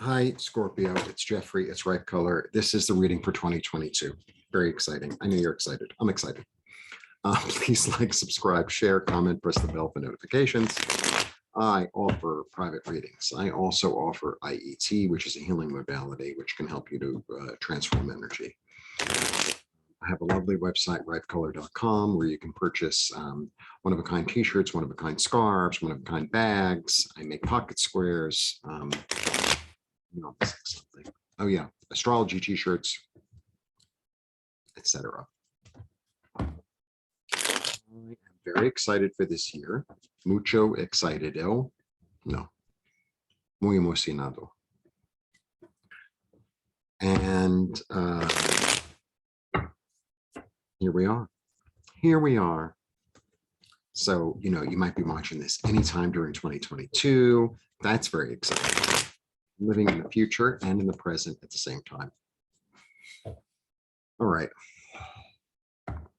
Hi, Scorpio. It's Jeffrey. It's Ripe Color. This is the reading for 2022. Very exciting. I know you're excited. I'm excited. Please like, subscribe, share, comment, press the bell for notifications. I offer private readings. I also offer IET, which is a healing modality, which can help you to transform energy. I have a lovely website, ripecolor.com, where you can purchase one-of-a-kind t-shirts, one-of-a-kind scarves, one-of-a-kind bags. I make pocket squares. Something. Oh yeah, astrology t-shirts, etc. I am very excited for this year. Mucho excitado. No, muy emocionado. And here we are. Here we are. So, you might be watching this anytime during 2022. That's very exciting. Living in the future and in the present at the same time. All right.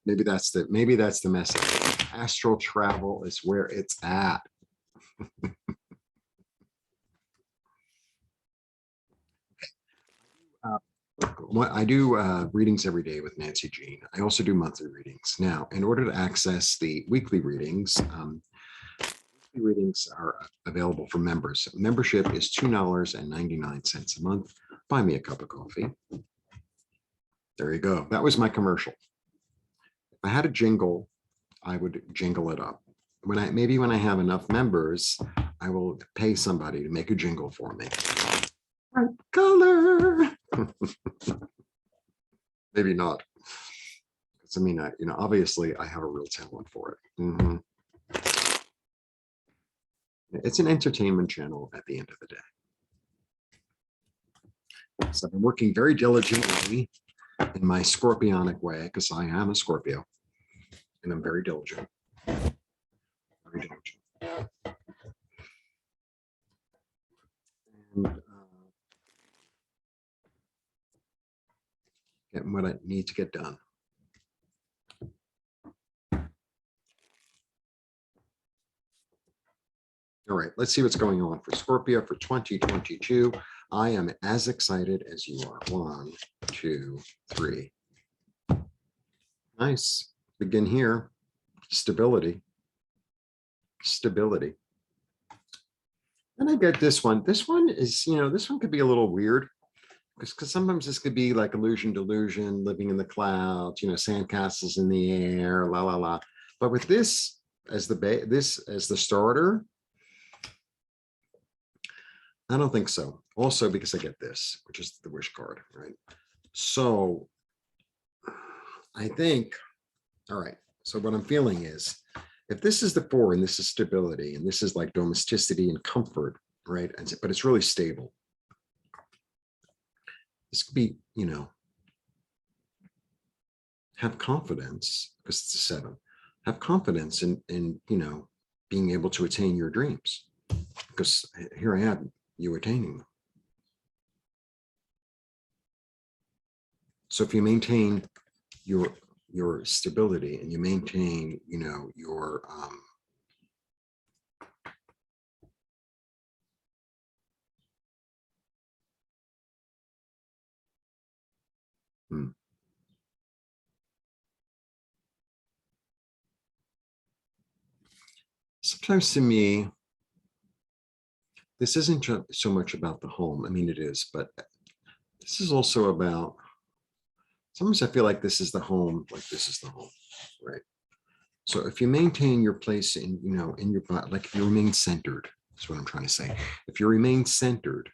Maybe that's the message. Astral travel is where it's at. I do readings every day with Nancy Jean. I also do monthly readings. Now, in order to access the weekly readings, weekly readings are available for members. Membership is $2.99 a month. Buy me a cup of coffee. There you go. That was my commercial. If I had a jingle, I would jingle it up. When I have enough members, I will pay somebody to make a jingle for me. Right color. Maybe not. I mean, obviously I have a real talent for it. It's an entertainment channel at the end of the day. So I've been working very diligently in my Scorpionic way, because I am a Scorpio, and I'm very diligent. Very diligent. And getting what I need to get done. All right, let's see what's going on for Scorpio for 2022. I am as excited as you are. 1, 2, 3. Nice. Begin here. Stability. Stability. And I get this one. This one is, this one could be a little weird, because sometimes this could be like illusion, delusion, living in the clouds, sandcastles in the air, la la la. But with this as the starter, I don't think so. Also, because I get this, which is the wish card, right? So I think, all right. So what I'm feeling is, if this is the 4 and this is stability and this is like domesticity and comfort, right? But it's really stable. This could be, have confidence, because it's a 7. Have confidence in being able to attain your dreams, because here I am, you attaining them. So if you maintain your stability and you maintain, your sometimes to me, this isn't so much about the home. I mean, it is, but this is also about, sometimes I feel like this is the home, like this is the home, right? So if you maintain your place in, in your body, like if you remain centered, that's what I'm trying to say. If you remain centered,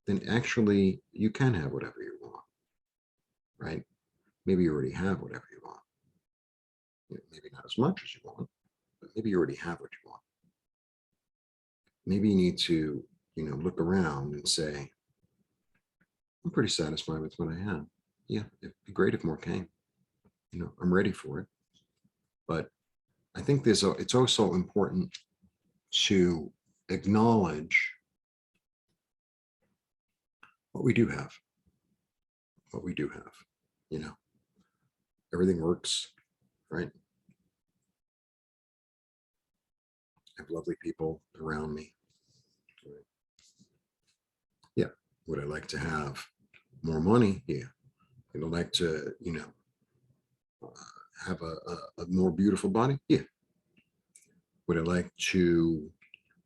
then actually you can have whatever you want, right? Maybe you already have whatever you want. Maybe not as much as you want, but maybe you already have what you want. Maybe you need to, look around and say, I'm pretty satisfied with what I have. Yeah, it'd be great if more came. I'm ready for it. But I think it's also important to acknowledge what we do have. What we do have, everything works, right? I have lovely people around me. Right? Would I like to have more money? Yeah. Would I like to, have a more beautiful body? Yeah. Would I like to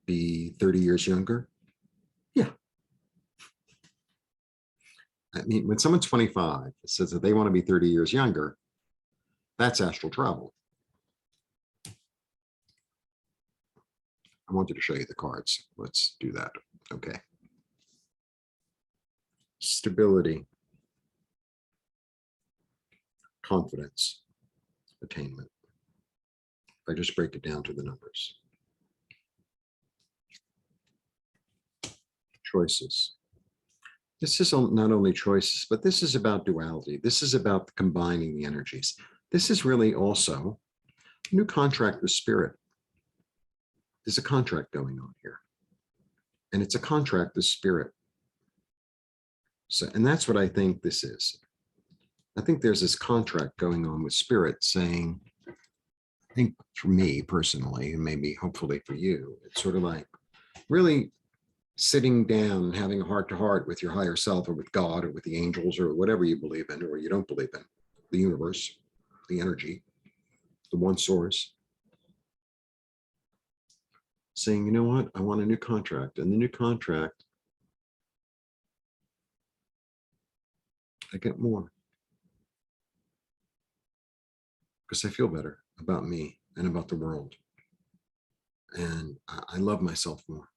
be 30 years younger? Yeah. I mean, when someone's 25 says that they want to be 30 years younger, that's astral travel. I wanted to show you the cards. Let's do that. Okay. Stability, confidence, attainment. If I just break it down to the numbers. Choices. This is not only choices, but this is about duality. This is about combining the energies. This is really also a new contract with spirit. There's a contract going on here. And it's a contract with spirit. So, and that's what I think this is. I think there's this contract going on with spirit saying, I think for me personally, and maybe hopefully for you, it's sort of like really sitting down and having a heart to heart with your higher self or with God or with the angels or whatever you believe in or you don't believe in, the universe, the energy, the one source, saying, you know what, I want a new contract. And the new contract, I get more because I feel better about me and about the world. And I love myself more.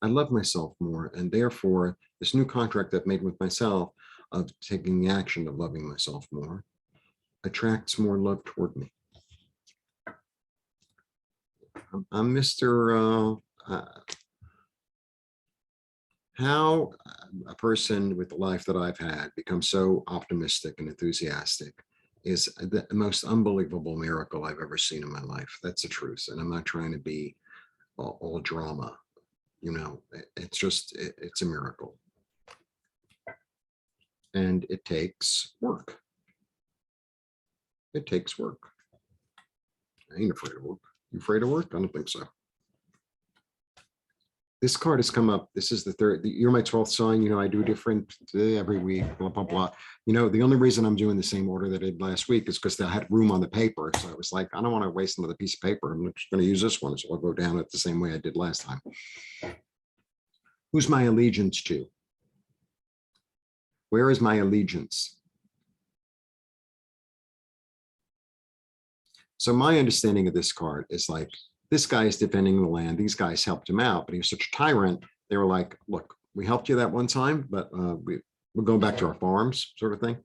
I love myself more. And therefore, this new contract I've made with myself of taking the action of loving myself more attracts more love toward me. I'm Mr. How a person with the life that I've had becomes so optimistic and enthusiastic is the most unbelievable miracle I've ever seen in my life. That's the truth. And I'm not trying to be all drama. It's just, it's a miracle. And it takes work. It takes work. I ain't afraid of work. You afraid of work? I don't think so. This card has come up. This is the third. You're my 12th sign. I do different every week, blah, blah, blah. The only reason I'm doing the same order that I did last week is because I had room on the paper. So I was like, I don't want to waste another piece of paper. I'm just going to use this one. So I'll go down it the same way I did last time. Who's my allegiance to? Where is my allegiance? So my understanding of this card is like, this guy is defending the land. These guys helped him out, but he was such a tyrant. They were like, look, we helped you that one time, but we're going back to our farms sort of thing.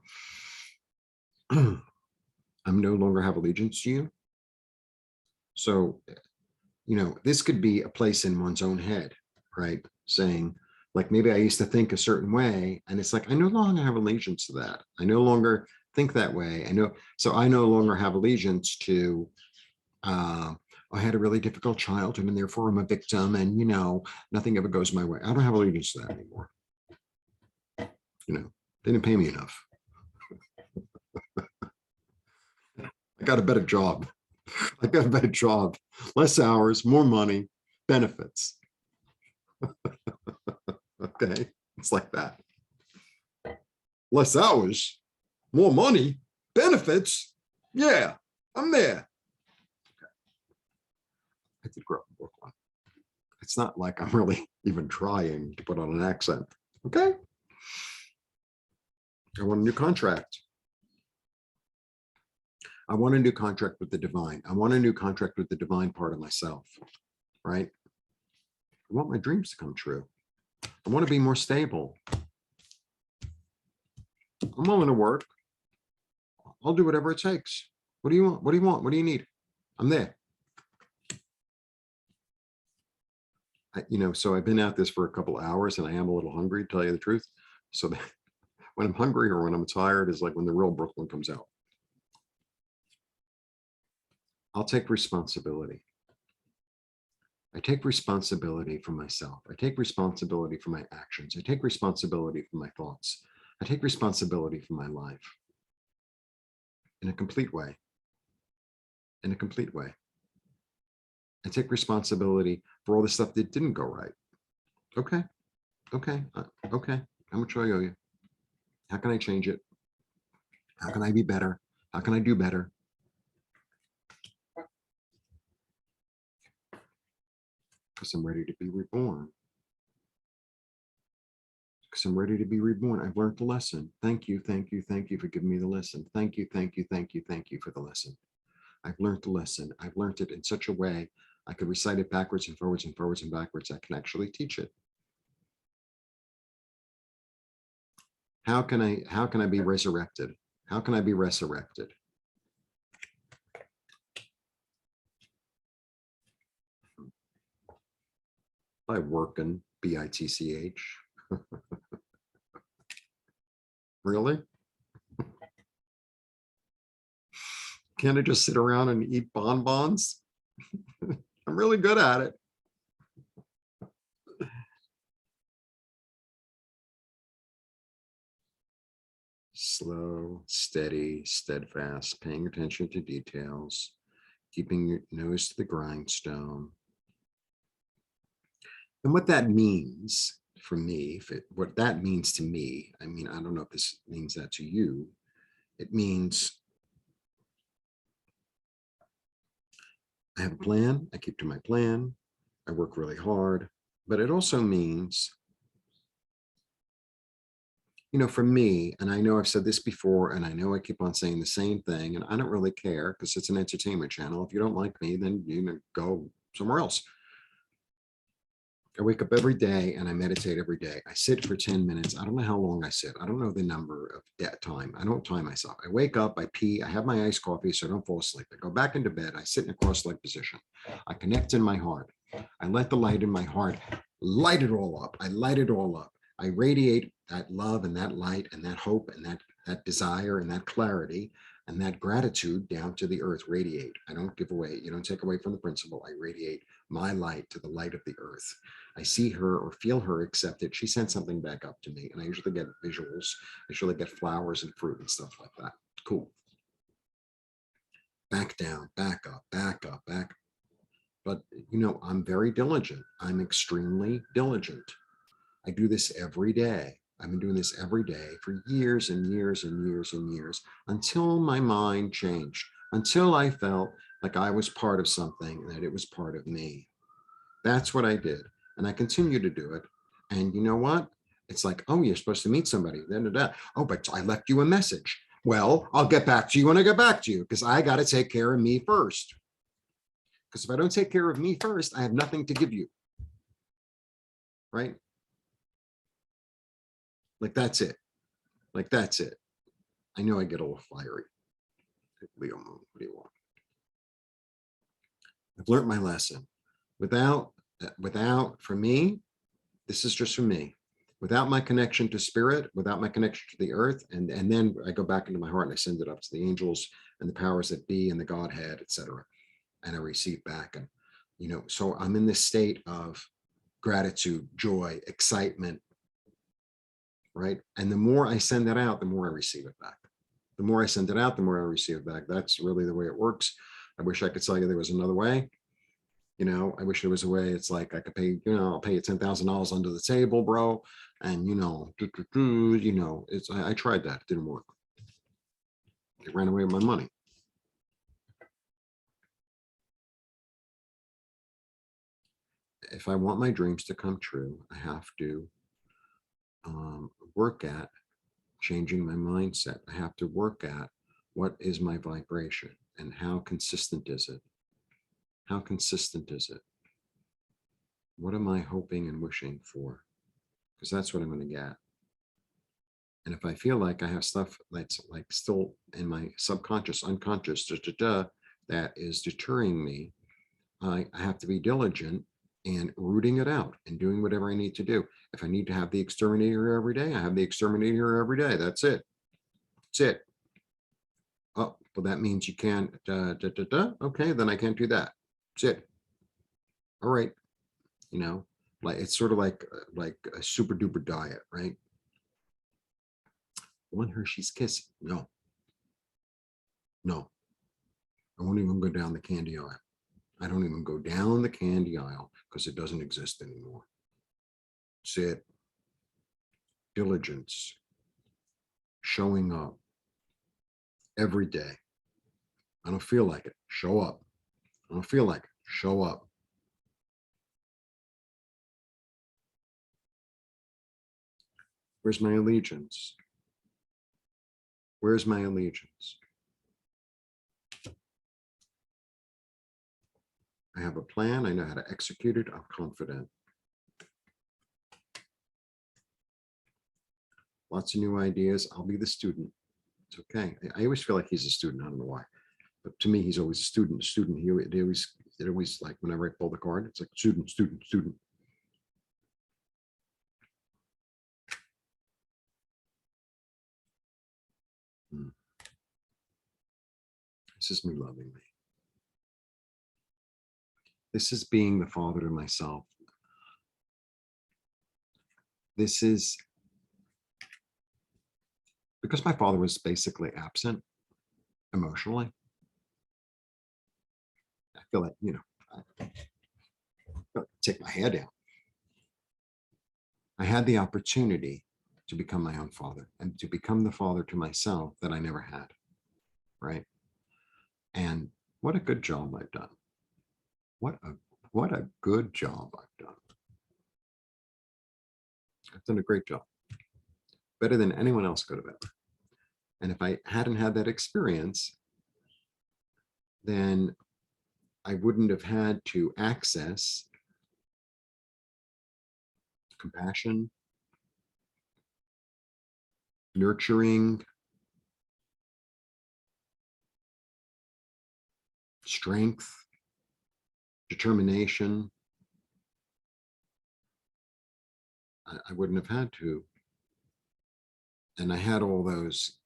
I'm no longer have allegiance to you. So, this could be a place in one's own head, right? Saying like, maybe I used to think a certain way. And it's like, I no longer have allegiance to that. I no longer think that way. So I no longer have allegiance to, I had a really difficult childhood and therefore I'm a victim and, nothing ever goes my way. I don't have allegiance to that anymore. They didn't pay me enough. I got a better job. Less hours, more money, benefits. Okay. It's like that. Less hours, more money, benefits. Yeah, I'm there. I did grow up in Brooklyn. It's not like I'm really even trying to put on an accent. Okay. I want a new contract. I want a new contract with the divine. I want a new contract with the divine part of myself, right? I want my dreams to come true. I want to be more stable. I'm willing to work. I'll do whatever it takes. What do you want? What do you want? What do you need? I'm there. So I've been at this for a couple of hours and I am a little hungry, to tell you the truth. So when I'm hungry or when I'm tired is like when the real Brooklyn comes out. I'll take responsibility. I take responsibility for myself. I take responsibility for my actions. I take responsibility for my thoughts. I take responsibility for my life in a complete way. In a complete way. I take responsibility for all the stuff that didn't go right. Okay. Okay. Okay. How much do I owe you? How can I change it? How can I be better? How can I do better? Because I'm ready to be reborn. Because I'm ready to be reborn. I've learned the lesson. Thank you, thank you, thank you for giving me the lesson. Thank you, thank you, thank you, thank you for the lesson. I've learned the lesson. I've learned it in such a way I could recite it backwards and forwards and forwards and backwards. I can actually teach it. How can I be resurrected? How can I be resurrected? By working, B-I-T-C-H. Really? Can't I just sit around and eat bonbons? I'm really good at it. Slow, steady, steadfast, paying attention to details, keeping your nose to the grindstone. And what that means for me, what that means to me, I mean, I don't know if this means that to you. It means I have a plan, I keep to my plan, I work really hard, but it also means, for me, and I know I've said this before, and I know I keep on saying the same thing, and I don't really care because it's an entertainment channel. If you don't like me, then go somewhere else. I wake up every day and I meditate every day. I sit for 10 minutes. I don't know how long I sit. I don't know the number of that time. I don't time myself. I wake up, I pee, I have my iced coffee so I don't fall asleep. I go back into bed. I sit in a cross-legged position. I connect in my heart. I let the light in my heart light it all up. I light it all up. I radiate that love and that light and that hope and that desire and that clarity and that gratitude down to the earth. Radiate. I don't give away. You don't take away from the principle. I radiate my light to the light of the earth. I see her or feel her accept it. She sends something back up to me, and I usually get visuals. I usually get flowers and fruit and stuff like that. Cool. Back down, back up, back up, back. But, I'm very diligent. I'm extremely diligent. I do this every day. I've been doing this every day for years and years and years and years until my mind changed, until I felt like I was part of something, that it was part of me. That's what I did. And I continue to do it. And you know what? It's like, oh, you're supposed to meet somebody. Da, da, da. Oh, but I left you a message. Well, I'll get back to you when I get back to you because I got to take care of me first. Because if I don't take care of me first, I have nothing to give you. Right? Like, that's it. Like, that's it. I know I get a little fiery. Leo Moon, what do you want? I've learned my lesson. For me, this is just for me. Without my connection to spirit, without my connection to the earth, and then I go back into my heart and I send it up to the angels and the powers that be and the Godhead, etc. And I receive back. And so I'm in this state of gratitude, joy, excitement, right? And the more I send that out, the more I receive it back. The more I send it out, the more I receive it back. That's really the way it works. I wish I could tell you there was another way. I wish there was a way. It's like I could pay, I'll pay you $10,000 under the table, bro. And I tried that. It didn't work. It ran away with my money. If I want my dreams to come true, I have to work at changing my mindset. I have to work at what is my vibration and how consistent is it? How consistent is it? What am I hoping and wishing for? Because that's what I'm going to get. And if I feel like I have stuff that's like still in my subconscious, unconscious, that is deterring me, I have to be diligent and rooting it out and doing whatever I need to do. If I need to have the exterminator every day, I have the exterminator every day. That's it. That's it. Oh, well, that means you can't. Okay, then I can't do that. That's it. All right. Like it's sort of like a super duper diet, right? One Hershey's Kiss. No, no. I won't even go down the candy aisle. I don't even go down the candy aisle because it doesn't exist anymore. That's it. diligence, showing up every day. I don't feel like it. Show up. I don't feel like it. Show up. Where's my allegiance? Where's my allegiance? I have a plan. I know how to execute it. I'm confident. Lots of new ideas. I'll be the student. It's okay. I always feel like he's a student. I don't know why. But to me, he's always a student. It always like whenever I pull the card, it's like student, student, student. This is me loving me. This is being the father to myself. This is because my father was basically absent emotionally. I feel like, I take my head down. I had the opportunity to become my own father and to become the father to myself that I never had. Right. And what a good job I've done. What a good job I've done. I've done a great job. Better than anyone else could have ever. And if I hadn't had that experience, then I wouldn't have had to access compassion, nurturing, strength, determination. I wouldn't have had to. And I had all those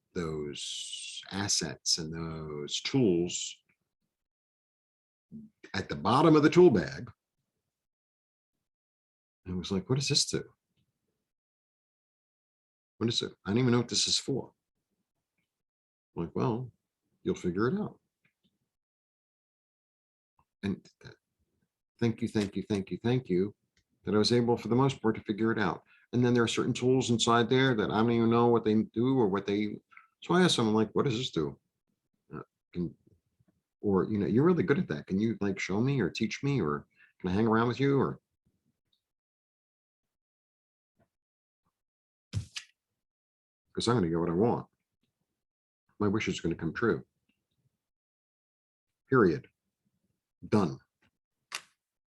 assets and those tools at the bottom of the tool bag. And it was like, what does this do? What is it? I don't even know what this is for. I'm like, well, you'll figure it out. And thank you, thank you, thank you, thank you, that I was able, for the most part, to figure it out. And then there are certain tools inside there that I don't even know what they do or what they. So I asked them, I'm like, what does this do? Or, you're really good at that. Can you like show me or teach me, or can I hang around with you? Or because I'm going to get what I want. My wish is going to come true. Period. Done.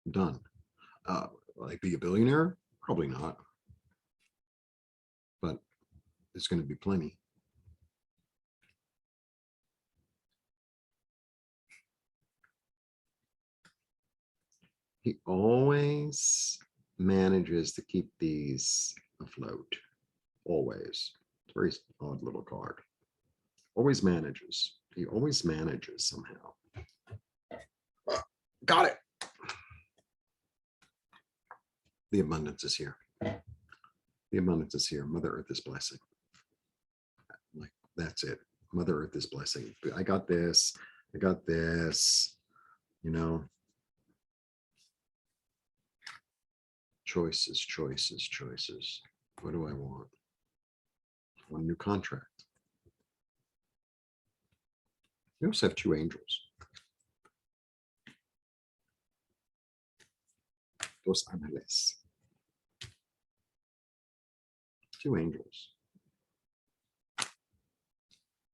Done. Will I be a billionaire? Probably not. But it's going to be plenty. He always manages to keep these afloat. Always. It's a very odd little card. Always manages. He always manages somehow. Got it. The abundance is here. The abundance is here. Mother Earth is blessing. Like, that's it. Mother Earth is blessing. I got this. I got this. Choices, choices, choices. What do I want? I want a new contract. We also have two angels. Dos ángeles. Two angels.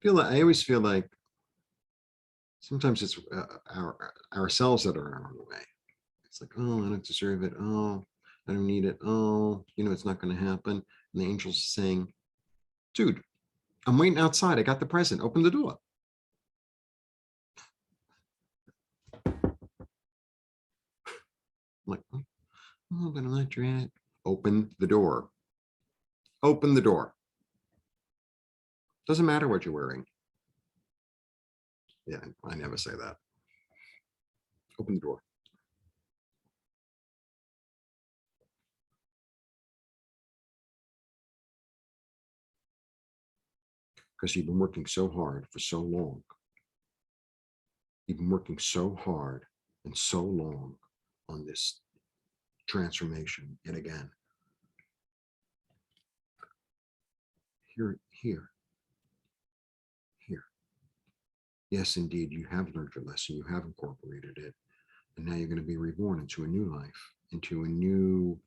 I always feel like sometimes it's ourselves that are on the way. It's like, oh, I don't deserve it. Oh, I don't need it. Oh, it's not going to happen. And the angels are saying, dude, I'm waiting outside. I got the present. Open the door. I'm like, oh, but I'm not dressed. Open the door. Open the door. Doesn't matter what you're wearing. Yeah, I never say that. Open the door. Because you've been working so hard for so long. You've been working so hard and so long on this transformation. And again, You're here. Here. Yes, indeed, you have learned your lesson. You have incorporated it. And now you're going to be reborn into a new life, into a new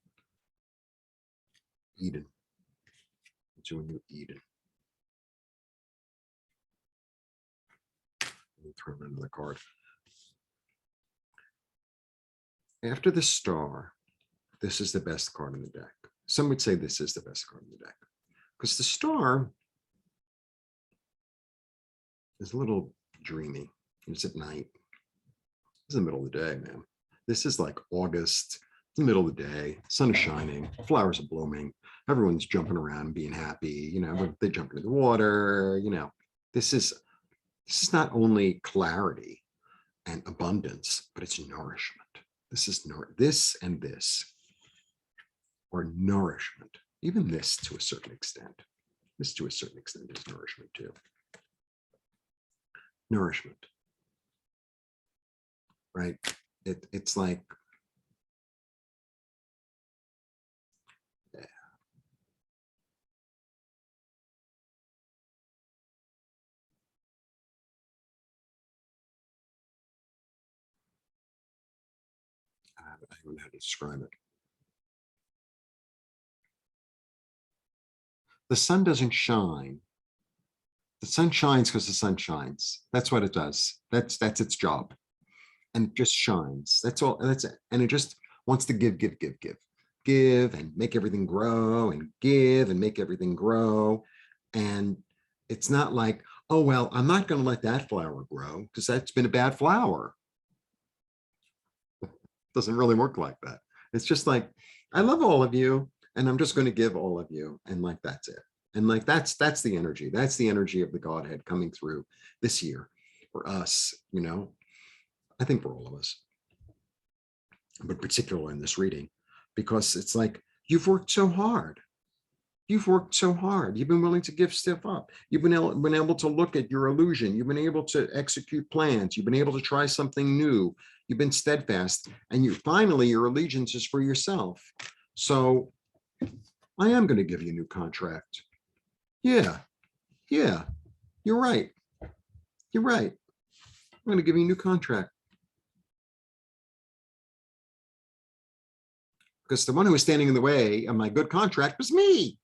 Eden, into a new Eden. Let me throw another card. After the star, this is the best card in the deck. Some would say this is the best card in the deck because the star is a little dreamy. It's at night. It's the middle of the day, man. This is like August, the middle of the day, sun is shining, flowers are blooming, everyone's jumping around and being happy, you know, they jump into the water, you know. This is not only clarity and abundance, but it's nourishment. This and this or nourishment. Even this to a certain extent. This to a certain extent is nourishment too. Nourishment. Right? It's like, yeah. I don't know how to describe it. The sun doesn't shine. The sun shines because the sun shines. That's what it does. That's its job. And it just shines. That's all. That's it. And it just wants to give and make everything grow and give and make everything grow. And it's not like, oh, well, I'm not going to let that flower grow because that's been a bad flower. It doesn't really work like that. It's just like, I love all of you and I'm just going to give all of you. And like, that's it. And like, that's the energy. That's the energy of the Godhead coming through this year for us, you know. I think for all of us, but particularly in this reading, because it's like, you've worked so hard. You've worked so hard. You've been willing to give stuff up. You've been able to look at your illusion. You've been able to execute plans. You've been able to try something new. You've been steadfast. And you finally, your allegiance is for yourself. So I am going to give you a new contract. Yeah, you're right. You're right. I'm going to give you a new contract. Because the one who was standing in the way of my good contract was me.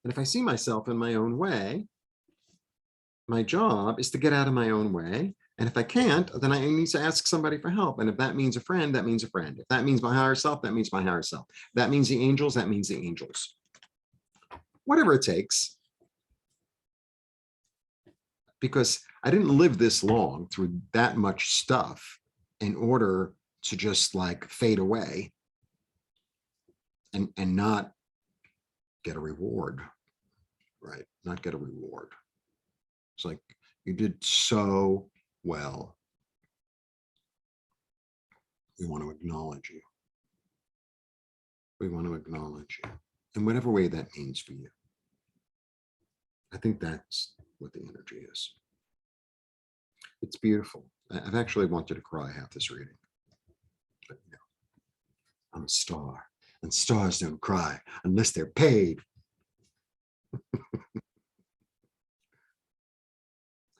And if I see myself in my own way, my job is to get out of my own way. And if I can't, then I need to ask somebody for help. And if that means a friend, that means a friend. If that means my higher self, that means my higher self. If that means the angels, that means the angels. Whatever it takes. Because I didn't live this long through that much stuff in order to just like fade away and not get a reward, right? Not get a reward. It's like, you did so well. We want to acknowledge you. We want to acknowledge you in whatever way that means for you. I think that's what the energy is. It's beautiful. I've actually wanted to cry half this reading. But, you know, I'm a star, and stars don't cry unless they're paid.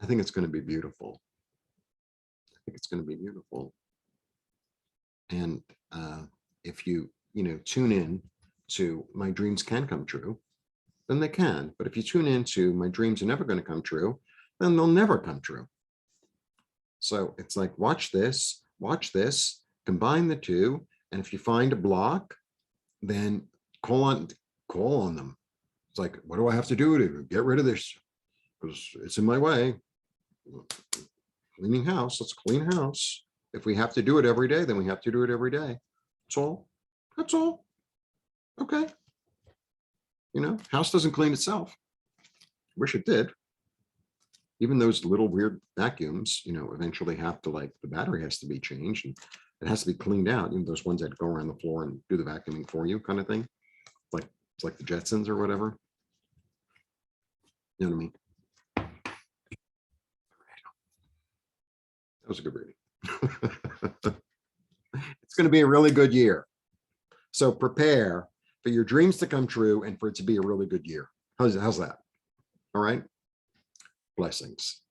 I think it's going to be beautiful. I think it's going to be beautiful. And if you tune in to my dreams can come true, then they can. But if you tune into my dreams are never going to come true, then they'll never come true. So it's like, watch this, combine the two. And if you find a block, then call on them. It's like, what do I have to do to get rid of this? Because it's in my way. Cleaning house, let's clean house. If we have to do it every day, then we have to do it every day. That's all. That's all. Okay. House doesn't clean itself. Wish it did. Even those little weird vacuums, eventually have to, like, the battery has to be changed and it has to be cleaned out. Those ones that go around the floor and do the vacuuming for you kind of thing. Like, it's like the Jetsons or whatever. You know what I mean? That was a good reading. It's going to be a really good year. So prepare for your dreams to come true and for it to be a really good year. How's that? All right. Blessings.